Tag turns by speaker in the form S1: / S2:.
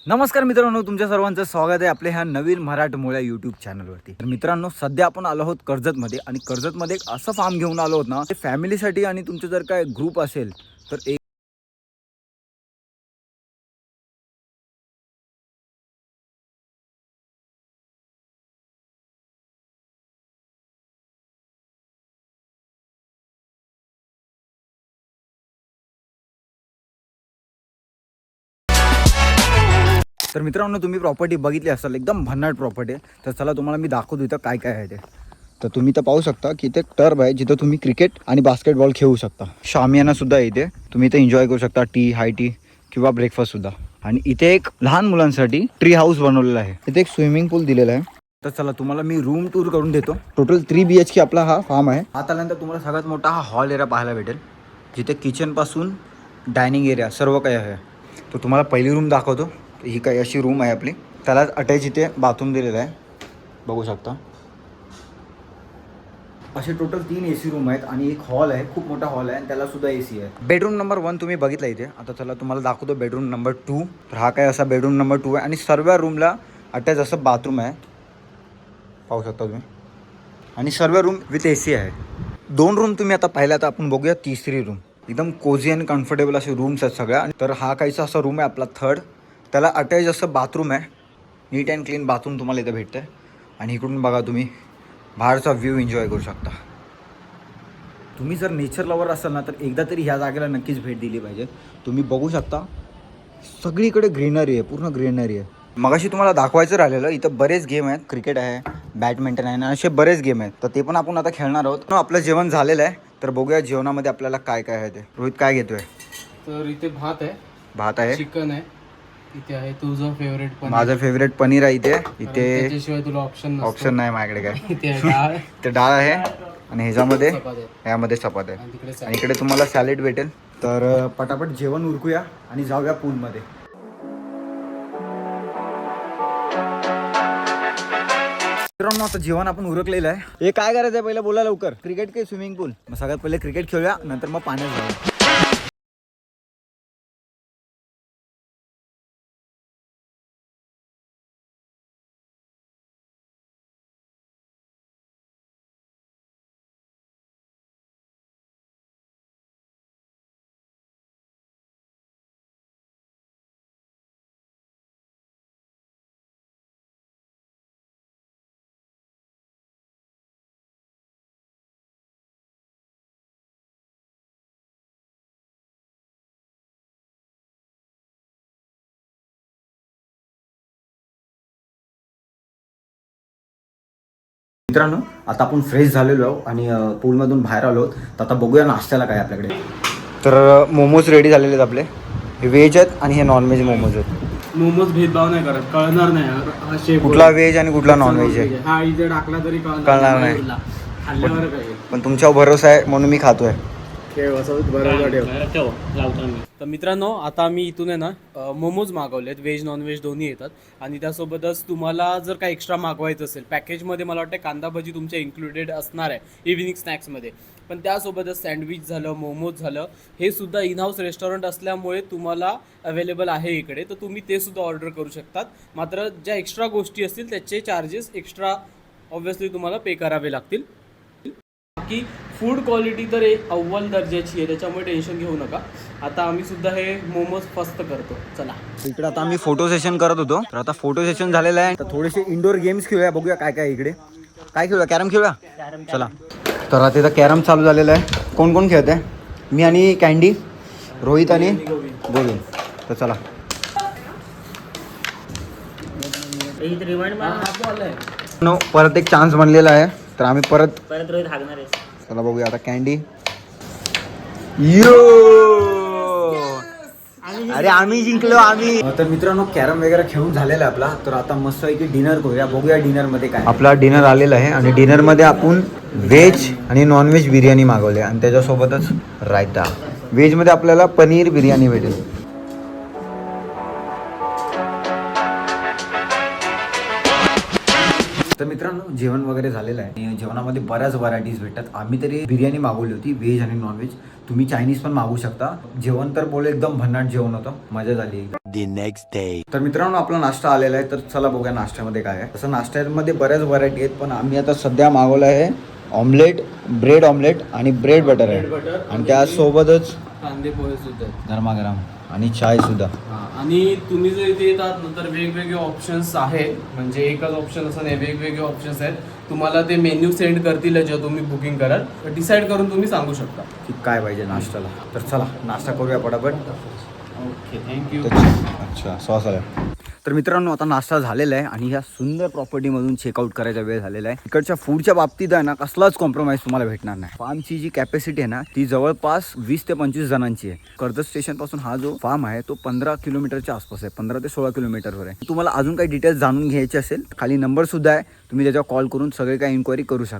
S1: नमस्कार मित्रांनो, तुमच्या सर्वांचं स्वागत आहे आपल्या ह्या नवीन मराठमोळ्या यूट्यूब चॅनलवरती. तर मित्रांनो, सध्या आपण आलो आहोत कर्जतमध्ये आणि कर्जतमध्ये एक असं फार्म घेऊन आलो आहोत ना, ते फॅमिलीसाठी आणि तुमचं जर काय ग्रुप असेल तर एक तर मित्रांनो, तुम्ही प्रॉपर्टी बघितली असाल, एकदम भन्नाट प्रॉपर्टी आहे. तर चला तुम्हाला मी दाखवतो इथं काय काय आहे ते. तर तुम्ही तर पाहू शकता की इथे टर्फ आहे जिथं तुम्ही क्रिकेट आणि बास्केटबॉल खेळू शकता. शामियाना सुद्धा आहे इथे, तुम्ही इथे एन्जॉय करू शकता, टी, हाय टी किंवा ब्रेकफास्ट सुद्धा. आणि इथे एक लहान मुलांसाठी ट्री हाऊस बनवलेला आहे. इथे एक स्विमिंग पूल दिलेला आहे. तर चला तुम्हाला मी रूम टूर करून देतो. टोटल 3 BHK आपला हा फार्म आहे. आता आल्यानंतर तुम्हाला सगळ्यात मोठा हा हॉल एरिया पाहायला भेटेल, जिथे किचनपासून डायनिंग एरिया सर्व काही आहे. तो तुम्हाला पहिली रूम दाखवतो. ही काही अशी रूम आहे आपली, त्याला अटॅच इथे बाथरूम दिलेलं आहे, बघू शकता. असे टोटल 3 AC रूम आहेत आणि एक हॉल आहे, खूप मोठा हॉल आहे आणि त्याला सुद्धा AC आहे. बेडरूम नंबर 1 तुम्ही बघितला इथे. आता चला तुम्हाला दाखवतो बेडरूम नंबर 2. तर हा काय असा बेडरूम नंबर 2 आहे आणि सर्व रूमला अटॅच असं बाथरूम आहे, पाहू शकता तुम्ही. आणि सर्व रूम विथ AC आहे. 2 रूम तुम्ही आता पाहिल्या, तर आपण बघूया तिसरी रूम. एकदम कोझी आणि कम्फर्टेबल असे रूम्स आहेत सगळ्या. तर हा काहीसा असा रूम आहे आपला थर्ड, त्याला अटॅच असं बाथरूम आहे. नीट अँड क्लीन बाथरूम तुम्हाला इथं भेटतं आहे. आणि इकडून बघा, तुम्ही बाहेरचा व्ह्यू एन्जॉय करू शकता. तुम्ही जर नेचर लवर असाल ना, तर एकदा तरी ह्या जागेला नक्कीच भेट दिली पाहिजे. तुम्ही बघू शकता सगळीकडे ग्रीनरी आहे, पूर्ण ग्रीनरी आहे. मगाशी तुम्हाला दाखवायचं राहिलेलं, इथं बरेच गेम आहेत, क्रिकेट आहे, बॅडमिंटन आहे आणि असे बरेच गेम आहेत. तर ते पण आपण आता खेळणार आहोत. आपलं जेवण झालेलं आहे, तर बघूया जेवणामध्ये आपल्याला काय काय आहे ते. रोहित काय घेतोय?
S2: तर इथे भात
S1: आहे,
S2: चिकन आहे, इथे आहे तुझं फेवरेट पनीर.
S1: माझं फेवरेट पनीर आहे इथे.
S2: त्याच्याशिवाय तुला ऑप्शन
S1: नाही माझ्याकडे काय.
S2: इथे आहे डाळ,
S1: ते डाळ आहे आणि ह्याच्यामध्ये
S2: चपाती
S1: चपात आहे
S2: आणि
S1: आणि इकडे तुम्हाला सॅलेड भेटेल. तर पटापट जेवण उरकूया आणि जाऊया पूलमध्ये. मित्रांनो, आता जेवण आपण उरकलेलं आहे. हे काय करायचं आहे पहिलं बोला लवकर. क्रिकेट की स्विमिंग पूल? मग सगळ्यात पहिले क्रिकेट खेळूया, नंतर मग पाण्यात जाऊया. मित्रांनो, आता आपण फ्रेश झालेलो आहोत आणि पूलमधून बाहेर आलो. तर आता बघूया नाश्त्याला काय आपल्याकडे. तर मोमोज रेडी झालेले आहेत आपले. हे व्हेज आहेत आणि हे नॉनव्हेज मोमोज आहेत.
S2: मोमोज भेदभाव नाही करत, कळणार नाही हा शेप
S1: कुठला व्हेज आणि कुठला नॉनव्हेज आहे
S2: हा इथे टाकला तरी
S1: कळणार नाही.
S2: खाल्ल्यावर काय.
S1: पण तुमच्यावर भरोसा आहे म्हणून मी खातोय.
S2: तर मित्रांनो, आता आम्ही इथून आहे ना मोमोज मागवलेत, व्हेज नॉनव्हेज दोन्ही येतात. आणि त्यासोबतच तुम्हाला जर काही एक्स्ट्रा मागवायचं असेल पॅकेजमध्ये, मला वाटतं कांदा भजी तुमच्या इन्क्लुडेड असणार आहे इव्हिनिंग स्नॅक्समध्ये. पण त्यासोबतच सँडविच झालं, मोमोज झालं, हे सुद्धा इन हाऊस रेस्टॉरंट असल्यामुळे तुम्हाला अवेलेबल आहे इकडे. तर तुम्ही ते सुद्धा ऑर्डर करू शकतात. मात्र ज्या एक्स्ट्रा गोष्टी असतील त्याचे चार्जेस एक्स्ट्रा ऑब्व्हियसली तुम्हाला पे करावे लागतील. बाकी फूड क्वालिटी तर अव्वल दर्जाची आहे, त्याच्यामुळे टेन्शन घेऊ नका. आता आम्ही सुद्धा हे मोमोज फस्त करतो. चला
S1: इकडे आता आम्ही फोटो सेशन करत होतो. तर आता फोटो सेशन झालेलं आहे. तर थोडेसे इंडोर गेम्स खेळूया, बघूया काय काय इकडे. काय खेळूया? कॅरम खेळूया, चला. तर आता इथं कॅरम चालू झालेलं आहे. कोण कोण खेळत आहे? मी आणि कॅन्डी, रोहित आणि गोविंद. तर चला. नो, परत एक चान्स बनलेला आहे. तर आम्ही परत रोहित हागणार आहे. चला बघूया आता. कॅन्डी, अरे आम्ही जिंकलो आम्ही. तर मित्रांनो, कॅरम वगैरे खेळून झालेला आहे आपला. तर आता मस्त आहे की डिनर करूया, बघूया डिनर मध्ये काय. आपला डिनर आलेला आहे आणि डिनर मध्ये आपण व्हेज आणि नॉनव्हेज बिर्याणी मागवली आणि त्याच्यासोबतच रायता. व्हेज मध्ये आपल्याला पनीर बिर्याणी भेटेल. तर मित्रांनो जेवण वगैरे झालेलं आहे आणि जेवणामध्ये बऱ्याच व्हरायटीज भेटतात. आम्ही तरी बिर्याणी मागवली होती, व्हेज आणि नॉनव्हेज. तुम्ही चायनीज पण मागवू शकता. जेवण तर बोले एकदम भन्नाट जेवण होतं, मजा झाली.
S3: The next day.
S1: तर मित्रांनो आपला नाश्ता आलेला आहे, तर चला बघूया नाश्त्यामध्ये काय आहे. तसं नाश्त्यामध्ये बऱ्याच व्हरायटी आहेत, पण आम्ही आता सध्या मागवलं आहे ऑमलेट, ब्रेड ऑमलेट आणि ब्रेड बटर
S2: ब्रेड
S1: आहे.
S2: बटर
S1: आणि त्यासोबतच
S2: कांदे पोहे सुद्धा आहेत.
S1: गरमागरम आणि चाय सुद्धा.
S2: आणि तुम्ही जर इथे येतात ना तर वेगवेगळे ऑप्शन्स आहेत, म्हणजे एकच ऑप्शन असं नाही, वेगवेगळे ऑप्शन्स आहेत. तुम्हाला ते मेन्यू सेंड करतील जेव्हा तुम्ही बुकिंग कराल, डिसाईड करून तुम्ही सांगू शकता
S1: की काय पाहिजे नाश्त्याला. तर चला नाश्ता करूया पटापट.
S2: Okay thank you.
S1: अच्छा सॉस आला. तर मित्रांनो आता नाश्ता झालेला आहे आणि ह्या सुंदर प्रॉपर्टीमधून चेकआउट करायचा वेळ झालेला आहे. इकडच्या फूडच्या बाबतीत आहे ना कसलाच कॉम्प्रोमाइज तुम्हाला भेटणार नाही. फार्मची जी कॅपॅसिटी आहे ना ती जवळपास 20 ते 25 जणांची आहे. कर्जत स्टेशन पासून हा जो फार्म आहे तो 15 किलोमीटरच्या आसपास आहे, 15 ते 16 किलोमीटरवर आहे. तुम्हाला अजून काही डिटेल्स जाणून घ्यायचे असेल खाली नंबर सुद्धा आहे, तुम्ही त्याच्यावर कॉल करून सगळे काही इन्क्वायरी करू शकता.